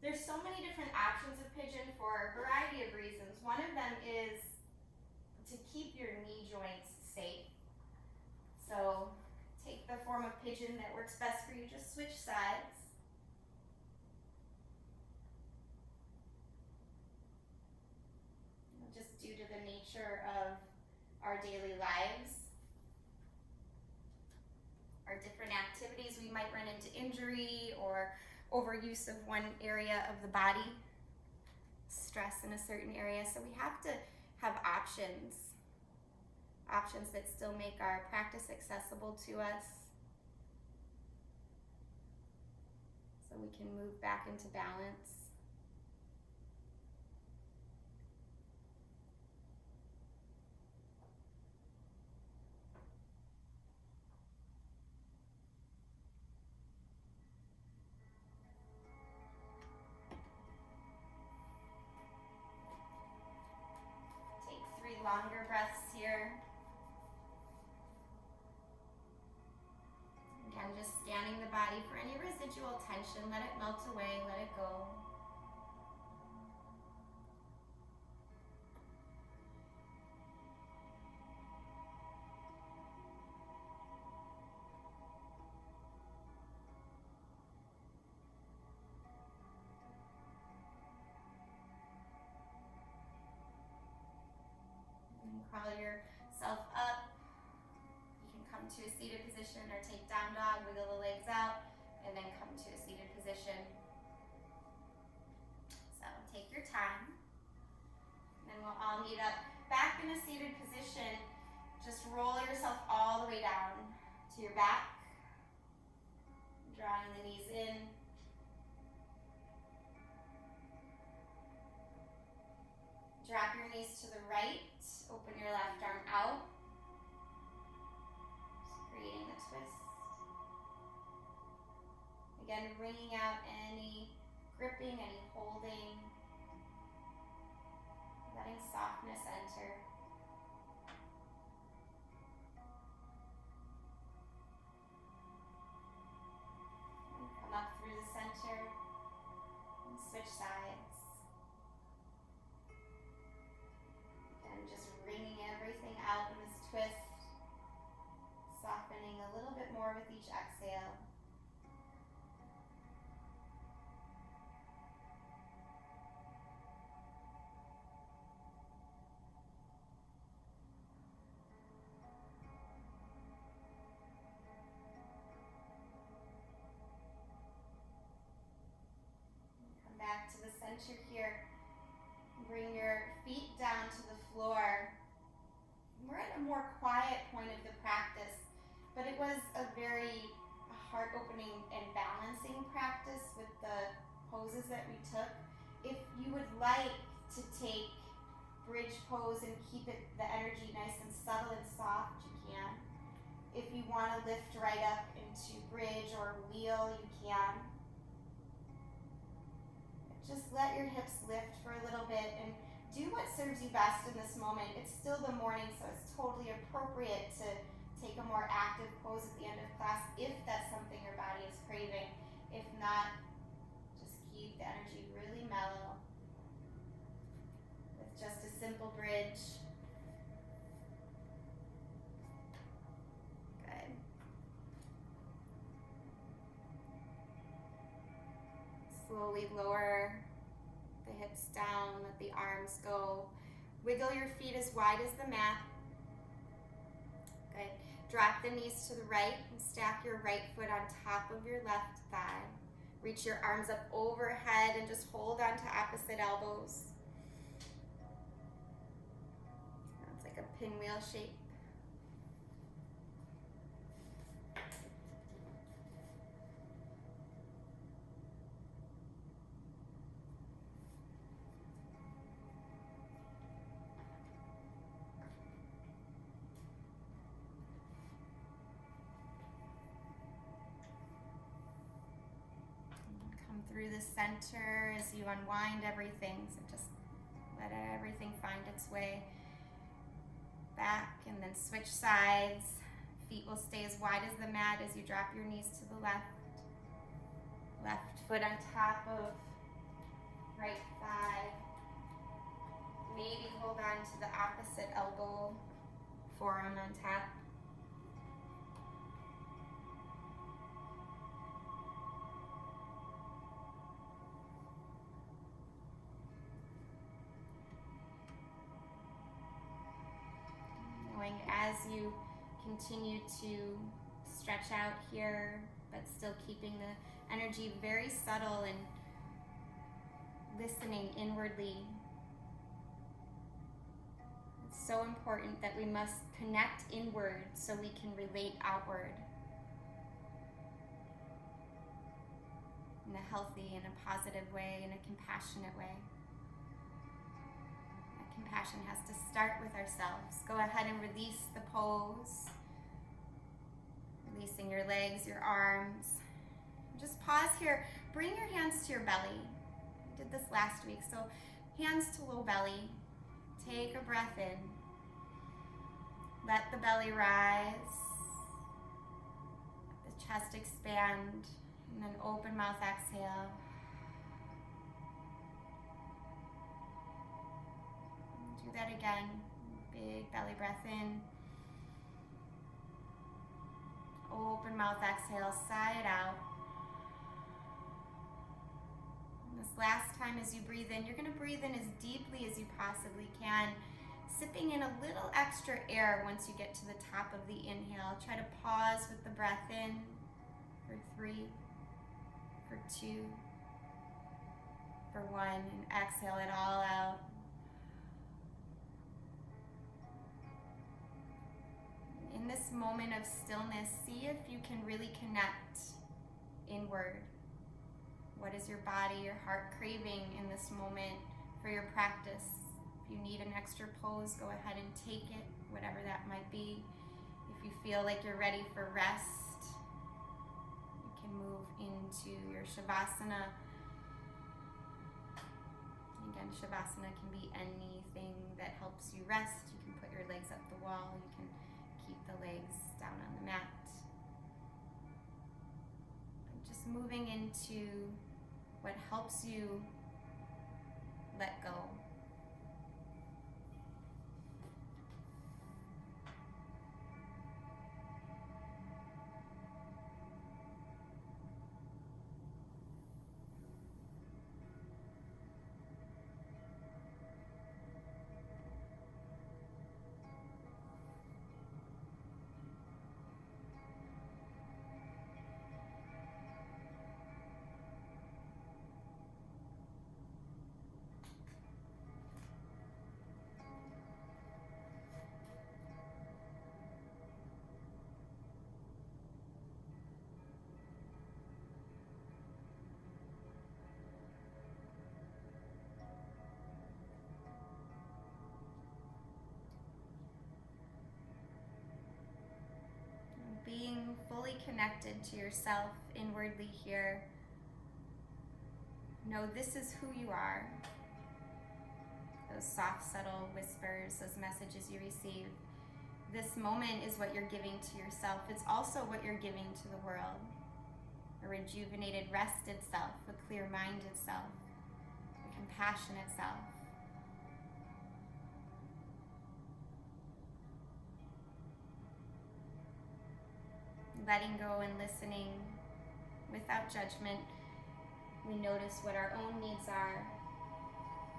There's so many different options of pigeon for a variety of reasons. One of them is to keep your knee joints safe. So take the form of pigeon that works best for you, just switch sides. Just due to the nature of our daily lives, our different activities, we might run into injury or overuse of one area of the body, stress in a certain area. So we have to have options that still make our practice accessible to us, so we can move back into balance. Longer breaths here. Again, just scanning the body for any residual tension. Let it melt away, let it go. Crawl yourself up. You can come to a seated position or take down dog, wiggle the legs out, and then come to a seated position. So time. Then we'll all meet up back in a seated position. Just roll yourself all the way down to your back, drawing the knees in. Drop your knees to the right, open your left arm out, just creating the twist. Again, wringing out any gripping, any holding, letting softness enter. And come up through the center and switch sides. And just wringing everything out in this twist, softening a little bit more with each exhale. Back to the center here. Bring your feet down to the floor. We're at a more quiet point of the practice, but it was a very heart-opening and balancing practice with the poses that we took. If you would like to take bridge pose and keep the energy nice and subtle and soft, you can. If you want to lift right up into bridge or wheel, you can. Just let your hips lift for a little bit and do what serves you best in this moment. It's still the morning, so it's totally appropriate to take a more active pose at the end of class if that's something your body is craving. If not, just keep the energy really mellow with just a simple bridge. Good. Slowly lower the hips down, let the arms go. Wiggle your feet as wide as the mat. Good. Drop the knees to the right and stack your right foot on top of your left thigh. Reach your arms up overhead and just hold on to opposite elbows. It's like a pinwheel shape. Through the center as you unwind everything, so just let everything find its way back, and then switch sides. Feet will stay as wide as the mat as you drop your knees to the left. Left foot on top of right thigh. Maybe hold on to the opposite elbow, forearm on top. As you continue to stretch out here, but still keeping the energy very subtle and listening inwardly. It's so important that we must connect inward so we can relate outward in a healthy and a positive way, in a compassionate way. Compassion has to start with ourselves. Go ahead and release the pose. Releasing your legs, your arms. Just pause here. Bring your hands to your belly. We did this last week, so hands to low belly. Take a breath in. Let the belly rise. Let the chest expand. And then open mouth exhale. Do that again. Big belly breath in. Open mouth exhale, sigh it out. And this last time as you breathe in, you're going to breathe in as deeply as you possibly can, sipping in a little extra air once you get to the top of the inhale. Try to pause with the breath in for 3, for 2, for 1, and exhale it all out. In this moment of stillness, see if you can really connect inward. What is your body, your heart craving in this moment for your practice? If you need an extra pose, go ahead and take it, whatever that might be. If you feel like you're ready for rest, you can move into your Shavasana. Again, Shavasana can be anything that helps you rest. You can put your legs up the wall. You can keep the legs down on the mat. And just moving into what helps you let go. Being fully connected to yourself inwardly here. Know this is who you are. Those soft, subtle whispers, those messages you receive. This moment is what you're giving to yourself. It's also what you're giving to the world. A rejuvenated, rested self, a clear-minded self, a compassionate self. Letting go and listening without judgment, we notice what our own needs are.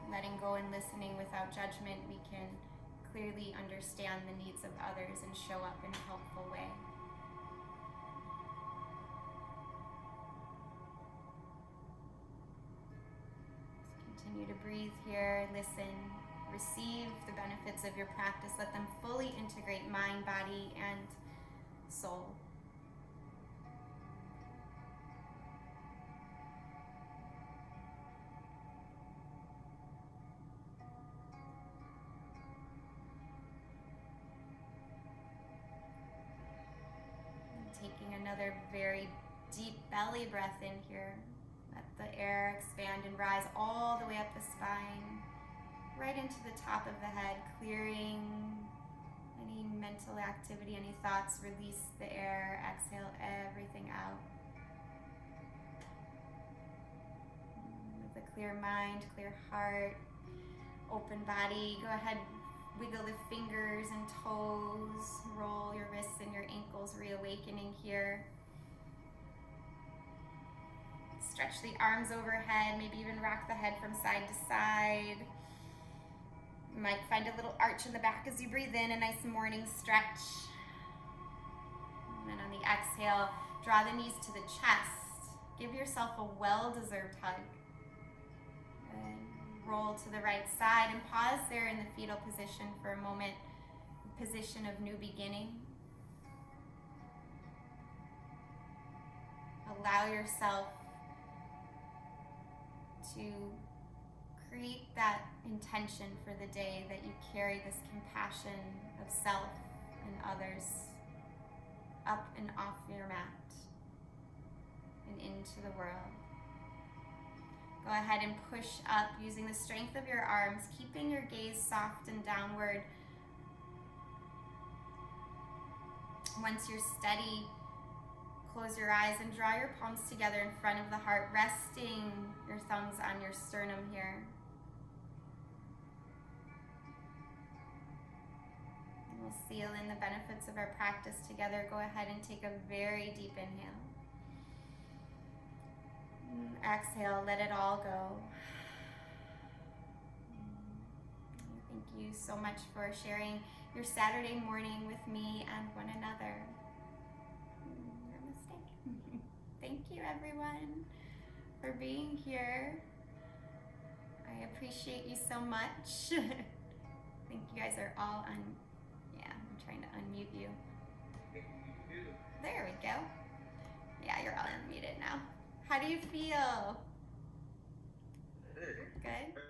Letting go and listening without judgment, we can clearly understand the needs of others and show up in a helpful way. Just continue to breathe here, listen, receive the benefits of your practice. Let them fully integrate mind, body, and soul. Taking another very deep belly breath in here. Let the air expand and rise all the way up the spine, right into the top of the head, clearing any mental activity, any thoughts. Release the air, exhale everything out. With a clear mind, clear heart, open body, go ahead. Wiggle the fingers and toes, roll your wrists and your ankles, reawakening here. Stretch the arms overhead, maybe even rock the head from side to side. You might find a little arch in the back as you breathe in, a nice morning stretch. And then on the exhale, draw the knees to the chest. Give yourself a well-deserved hug. And roll to the right side and pause there in the fetal position for a moment, position of new beginning. Allow yourself to create that intention for the day that you carry this compassion of self and others up and off your mat and into the world. Go ahead and push up using the strength of your arms, keeping your gaze soft and downward. Once you're steady, close your eyes and draw your palms together in front of the heart, resting your thumbs on your sternum here. We'll seal in the benefits of our practice together. Go ahead and take a very deep inhale. Exhale, let it all go. Thank you so much for sharing your Saturday morning with me and one another. Namaste. Thank you, everyone, for being here. I appreciate you so much. I think you guys are all yeah, I'm trying to unmute you. There we go. Yeah, you're all unmuted now. How do you feel? Good?